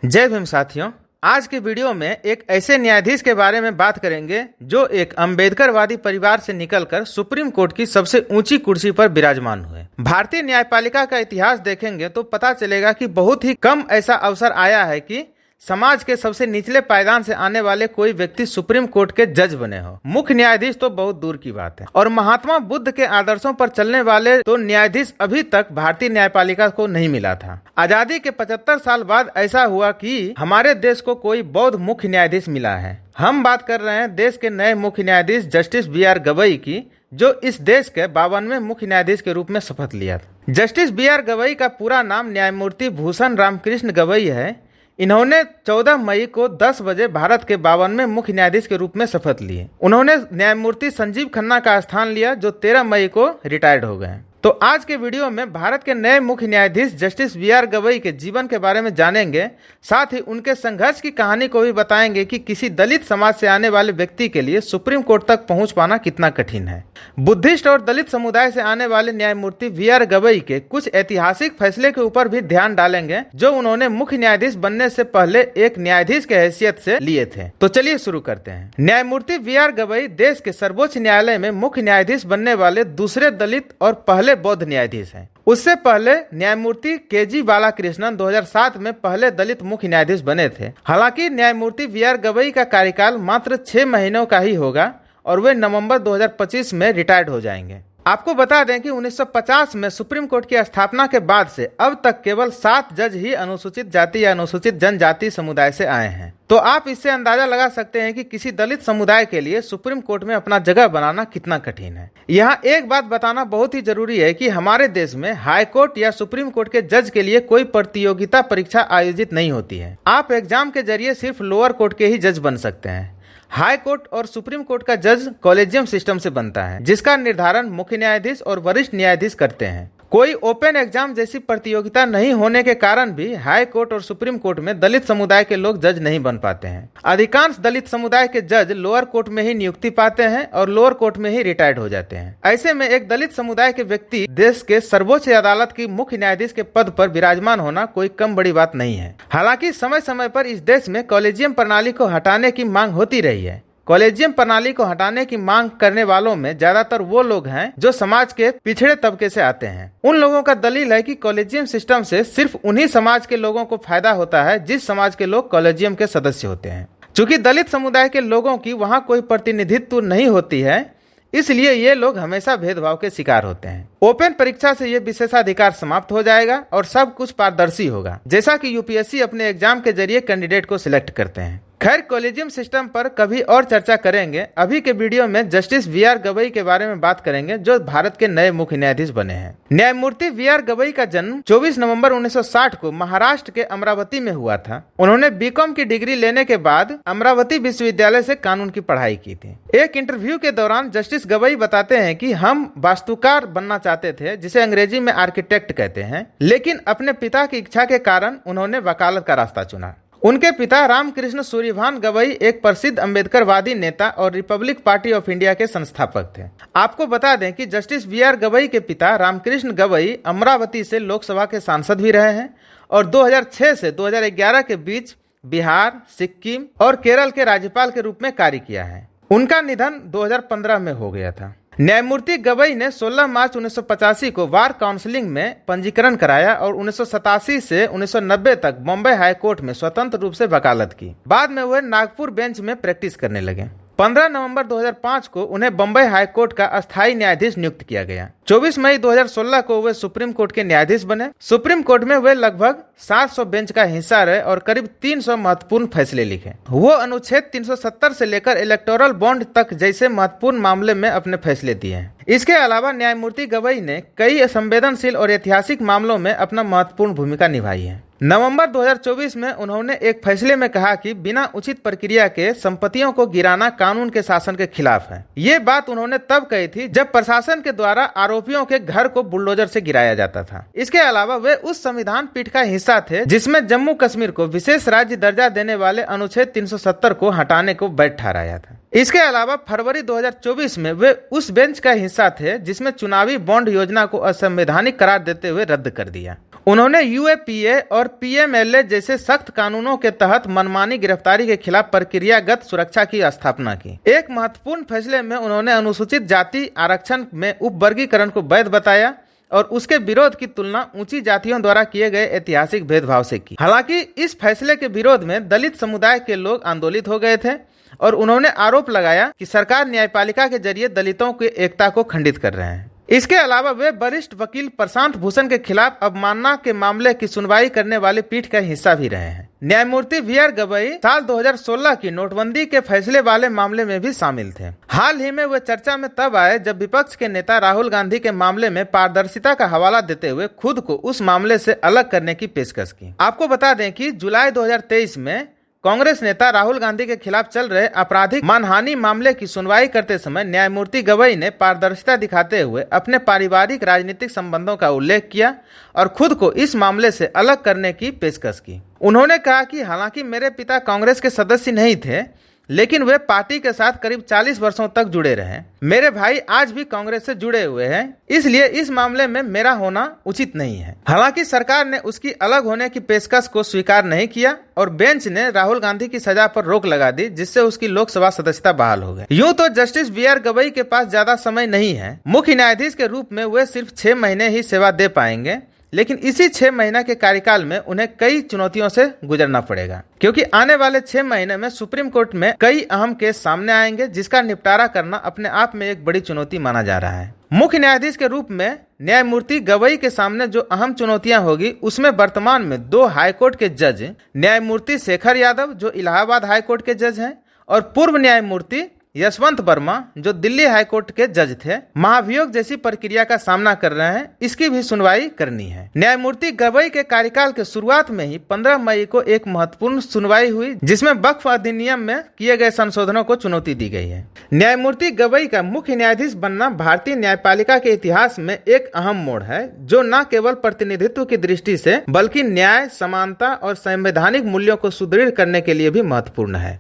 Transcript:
जय भीम साथियों। आज के वीडियो में एक ऐसे न्यायाधीश के बारे में बात करेंगे जो एक अम्बेडकरवादी परिवार से निकलकर सुप्रीम कोर्ट की सबसे ऊंची कुर्सी पर विराजमान हुए। भारतीय न्यायपालिका का इतिहास देखेंगे तो पता चलेगा कि बहुत ही कम ऐसा अवसर आया है कि समाज के सबसे निचले पायदान से आने वाले कोई व्यक्ति सुप्रीम कोर्ट के जज बने हो। मुख्य न्यायाधीश तो बहुत दूर की बात है। और महात्मा बुद्ध के आदर्शों पर चलने वाले तो न्यायाधीश अभी तक भारतीय न्यायपालिका को नहीं मिला था। आजादी के 75 साल बाद ऐसा हुआ कि हमारे देश को कोई बौद्ध मुख्य न्यायाधीश मिला है। हम बात कर रहे हैं देश के नए मुख्य न्यायाधीश जस्टिस बी.आर. गवई की, जो इस देश के 52वें मुख्य न्यायाधीश के रूप में शपथ लिया था। Justice B R. गवई का पूरा नाम न्यायमूर्ति भूषण रामकृष्ण गवई है। इन्होंने 14 मई को 10 बजे भारत के 52वें मुख्य न्यायाधीश के रूप में शपथ लिए। उन्होंने न्यायमूर्ति संजीव खन्ना का स्थान लिया, जो 13 मई को रिटायर्ड हो गए। तो आज के वीडियो में भारत के नए मुख्य न्यायाधीश जस्टिस बी.आर. गवई के जीवन के बारे में जानेंगे। साथ ही उनके संघर्ष की कहानी को भी बताएंगे कि किसी दलित समाज से आने वाले व्यक्ति के लिए सुप्रीम कोर्ट तक पहुंच पाना कितना कठिन है। बुद्धिस्ट और दलित समुदाय से आने वाले न्यायमूर्ति बी.आर. गवई के कुछ ऐतिहासिक फैसले के ऊपर भी ध्यान डालेंगे, जो उन्होंने मुख्य न्यायाधीश बनने से पहले एक न्यायाधीश के हैसियत से लिए थे। तो चलिए शुरू करते हैं। न्यायमूर्ति बी.आर. गवई देश के सर्वोच्च न्यायालय में मुख्य न्यायाधीश बनने वाले दूसरे दलित और पहले बौद्ध न्यायाधीश हैं। उससे पहले न्यायमूर्ति के.जी. बालाकृष्णन 2007 में पहले दलित मुख्य न्यायाधीश बने थे। हालांकि न्यायमूर्ति बी.आर. गवई का कार्यकाल मात्र 6 महीनों का ही होगा और वे नवंबर 2025 में रिटायर्ड हो जाएंगे। आपको बता दें कि 1950 में सुप्रीम कोर्ट की स्थापना के बाद से अब तक केवल 7 जज ही अनुसूचित जाति या अनुसूचित जनजाति समुदाय से आए हैं। तो आप इससे अंदाजा लगा सकते हैं कि किसी दलित समुदाय के लिए सुप्रीम कोर्ट में अपना जगह बनाना कितना कठिन है। यहाँ एक बात बताना बहुत ही जरूरी है कि हमारे देश में हाई कोर्ट या सुप्रीम कोर्ट के जज के लिए कोई प्रतियोगिता परीक्षा आयोजित नहीं होती है। आप एग्जाम के जरिए सिर्फ लोअर कोर्ट के ही जज बन सकते हैं। हाई कोर्ट और सुप्रीम कोर्ट का जज कॉलेजियम सिस्टम से बनता है, जिसका निर्धारण मुख्य न्यायाधीश और वरिष्ठ न्यायाधीश करते हैं। कोई ओपन एग्जाम जैसी प्रतियोगिता नहीं होने के कारण भी हाई कोर्ट और सुप्रीम कोर्ट में दलित समुदाय के लोग जज नहीं बन पाते हैं। अधिकांश दलित समुदाय के जज लोअर कोर्ट में ही नियुक्ति पाते हैं और लोअर कोर्ट में ही रिटायर्ड हो जाते हैं। ऐसे में एक दलित समुदाय के व्यक्ति देश के सर्वोच्च अदालत की मुख्य न्यायाधीश के पद पर विराजमान होना कोई कम बड़ी बात नहीं है। हालांकि समय समय पर इस देश में कॉलेजियम प्रणाली को हटाने की मांग होती रही है। कॉलेजियम प्रणाली को हटाने की मांग करने वालों में ज्यादातर वो लोग हैं जो समाज के पिछड़े तबके से आते हैं। उन लोगों का दलील है कि कॉलेजियम सिस्टम से सिर्फ उन्हीं समाज के लोगों को फायदा होता है जिस समाज के लोग कॉलेजियम के सदस्य होते हैं। चूंकि दलित समुदाय के लोगों की वहाँ कोई प्रतिनिधित्व नहीं होती है, इसलिए ये लोग हमेशा भेदभाव के शिकार होते हैं। ओपन परीक्षा से ये विशेषाधिकार समाप्त हो जाएगा और सब कुछ पारदर्शी होगा, जैसा कि यूपीएससी अपने एग्जाम के जरिए कैंडिडेट को सिलेक्ट करते हैं। खैर, कॉलेजियम सिस्टम पर कभी और चर्चा करेंगे। अभी के वीडियो में जस्टिस बी.आर. गवई के बारे में बात करेंगे, जो भारत के नए मुख्य न्यायाधीश बने हैं। न्यायमूर्ति बी.आर. गवई का जन्म 24 नवंबर 1960 को महाराष्ट्र के अमरावती में हुआ था। उन्होंने बीकॉम की डिग्री लेने के बाद अमरावती विश्वविद्यालय से कानून की पढ़ाई की थी। एक इंटरव्यू के दौरान जस्टिस गवई बताते हैं कि हम वास्तुकार बनना चाहते थे, जिसे अंग्रेजी में आर्किटेक्ट कहते हैं, लेकिन अपने पिता की इच्छा के कारण उन्होंने वकालत का रास्ता चुना। उनके पिता रामकृष्ण सूर्यभान गवई एक प्रसिद्ध अम्बेडकरवादी नेता और रिपब्लिक पार्टी ऑफ इंडिया के संस्थापक थे। आपको बता दें कि जस्टिस बी.आर. गवई के पिता रामकृष्ण गवई अमरावती से लोकसभा के सांसद भी रहे हैं और 2006 से 2011 के बीच बिहार, सिक्किम और केरल के राज्यपाल के रूप में कार्य किया है। उनका निधन 2015 में हो गया था। न्यायमूर्ति गवई ने 16 मार्च 1985 को बार काउंसिलिंग में पंजीकरण कराया और 1987 से 1990 तक बॉम्बे हाई कोर्ट में स्वतंत्र रूप से वकालत की। बाद में वह नागपुर बेंच में प्रैक्टिस करने लगे। 15 नवंबर 2005 को उन्हें बम्बई हाई कोर्ट का अस्थायी न्यायाधीश नियुक्त किया गया। 24 मई 2016 को वे सुप्रीम कोर्ट के न्यायाधीश बने। सुप्रीम कोर्ट में वे लगभग 700 बेंच का हिस्सा रहे और करीब 300 महत्वपूर्ण फैसले लिखे। वो अनुच्छेद 370 से लेकर इलेक्टोरल बॉन्ड तक जैसे महत्वपूर्ण मामले में अपने फैसले दिए हैं। इसके अलावा न्यायमूर्ति गवई ने कई संवेदनशील और ऐतिहासिक मामलों में अपना महत्वपूर्ण भूमिका निभाई है। नवंबर 2024 में उन्होंने एक फैसले में कहा कि बिना उचित प्रक्रिया के संपत्तियों को गिराना कानून के शासन के खिलाफ है। ये बात उन्होंने तब कही थी जब प्रशासन के द्वारा आरोपियों के घर को बुलडोजर से गिराया जाता था। इसके अलावा वे उस संविधान पीठ का हिस्सा थे जिसमें जम्मू कश्मीर को विशेष राज्य दर्जा देने वाले अनुच्छेद 370 को हटाने को वैध ठहराया था। इसके अलावा फरवरी 2024 में वे उस बेंच का हिस्सा थे जिसमें चुनावी बॉन्ड योजना को असंवैधानिक करार देते हुए रद्द कर दिया। उन्होंने यूएपीए और पीएमएलए जैसे सख्त कानूनों के तहत मनमानी गिरफ्तारी के खिलाफ प्रक्रियागत सुरक्षा की स्थापना की। एक महत्वपूर्ण फैसले में उन्होंने अनुसूचित जाति आरक्षण में उपवर्गीकरण को वैध बताया और उसके विरोध की तुलना ऊंची जातियों द्वारा किए गए ऐतिहासिक भेदभाव से की। हालांकि इस फैसले के विरोध में दलित समुदाय के लोग आंदोलित हो गए थे और उन्होंने आरोप लगाया कि सरकार न्यायपालिका के जरिए दलितों की एकता को खंडित कर रहे हैं। इसके अलावा वे वरिष्ठ वकील प्रशांत भूषण के खिलाफ अवमानना के मामले की सुनवाई करने वाली पीठ का हिस्सा भी रहे हैं। न्यायमूर्ति वी.आर. गवई साल 2016 की नोटबंदी के फैसले वाले मामले में भी शामिल थे। हाल ही में वे चर्चा में तब आए जब विपक्ष के नेता राहुल गांधी के मामले में पारदर्शिता का हवाला देते हुए खुद को उस मामले से अलग करने की पेशकश की। आपको बता दें कि जुलाई 2023 में कांग्रेस नेता राहुल गांधी के खिलाफ चल रहे आपराधिक मानहानि मामले की सुनवाई करते समय न्यायमूर्ति गवई ने पारदर्शिता दिखाते हुए अपने पारिवारिक राजनीतिक संबंधों का उल्लेख किया और खुद को इस मामले से अलग करने की पेशकश की। उन्होंने कहा कि हालांकि मेरे पिता कांग्रेस के सदस्य नहीं थे, लेकिन वे पार्टी के साथ करीब 40 वर्षों तक जुड़े रहे। मेरे भाई आज भी कांग्रेस से जुड़े हुए हैं, इसलिए इस मामले में मेरा होना उचित नहीं है। हालांकि सरकार ने उसकी अलग होने की पेशकश को स्वीकार नहीं किया और बेंच ने राहुल गांधी की सजा पर रोक लगा दी, जिससे उसकी लोकसभा सदस्यता बहाल हो गई। यूं तो जस्टिस वी.आर. गवई के पास ज्यादा समय नहीं है। मुख्य न्यायाधीश के रूप में वे सिर्फ 6 महीने ही सेवा दे पाएंगे, लेकिन इसी 6 महीना के कार्यकाल में उन्हें कई चुनौतियों से गुजरना पड़ेगा, क्योंकि आने वाले 6 महीने में सुप्रीम कोर्ट में कई अहम केस सामने आएंगे, जिसका निपटारा करना अपने आप में एक बड़ी चुनौती माना जा रहा है। मुख्य न्यायाधीश के रूप में न्यायमूर्ति गवई के सामने जो अहम चुनौतियां होगी, उसमें वर्तमान में 2 हाईकोर्ट के जज न्यायमूर्ति शेखर यादव जो इलाहाबाद हाईकोर्ट के जज हैं और पूर्व न्यायमूर्ति यशवंत वर्मा जो दिल्ली हाईकोर्ट के जज थे, महाभियोग जैसी प्रक्रिया का सामना कर रहे हैं। इसकी भी सुनवाई करनी है। न्यायमूर्ति गवई के कार्यकाल के शुरुआत में ही 15 मई को एक महत्वपूर्ण सुनवाई हुई, जिसमें वक्फ अधिनियम में किए गए संशोधनों को चुनौती दी गई है। न्यायमूर्ति गवई का मुख्य न्यायाधीश बनना भारतीय न्यायपालिका के इतिहास में एक अहम मोड़ है, जो न केवल प्रतिनिधित्व की दृष्टि से बल्कि न्याय, समानता और संवैधानिक मूल्यों को सुदृढ़ करने के लिए भी महत्वपूर्ण है।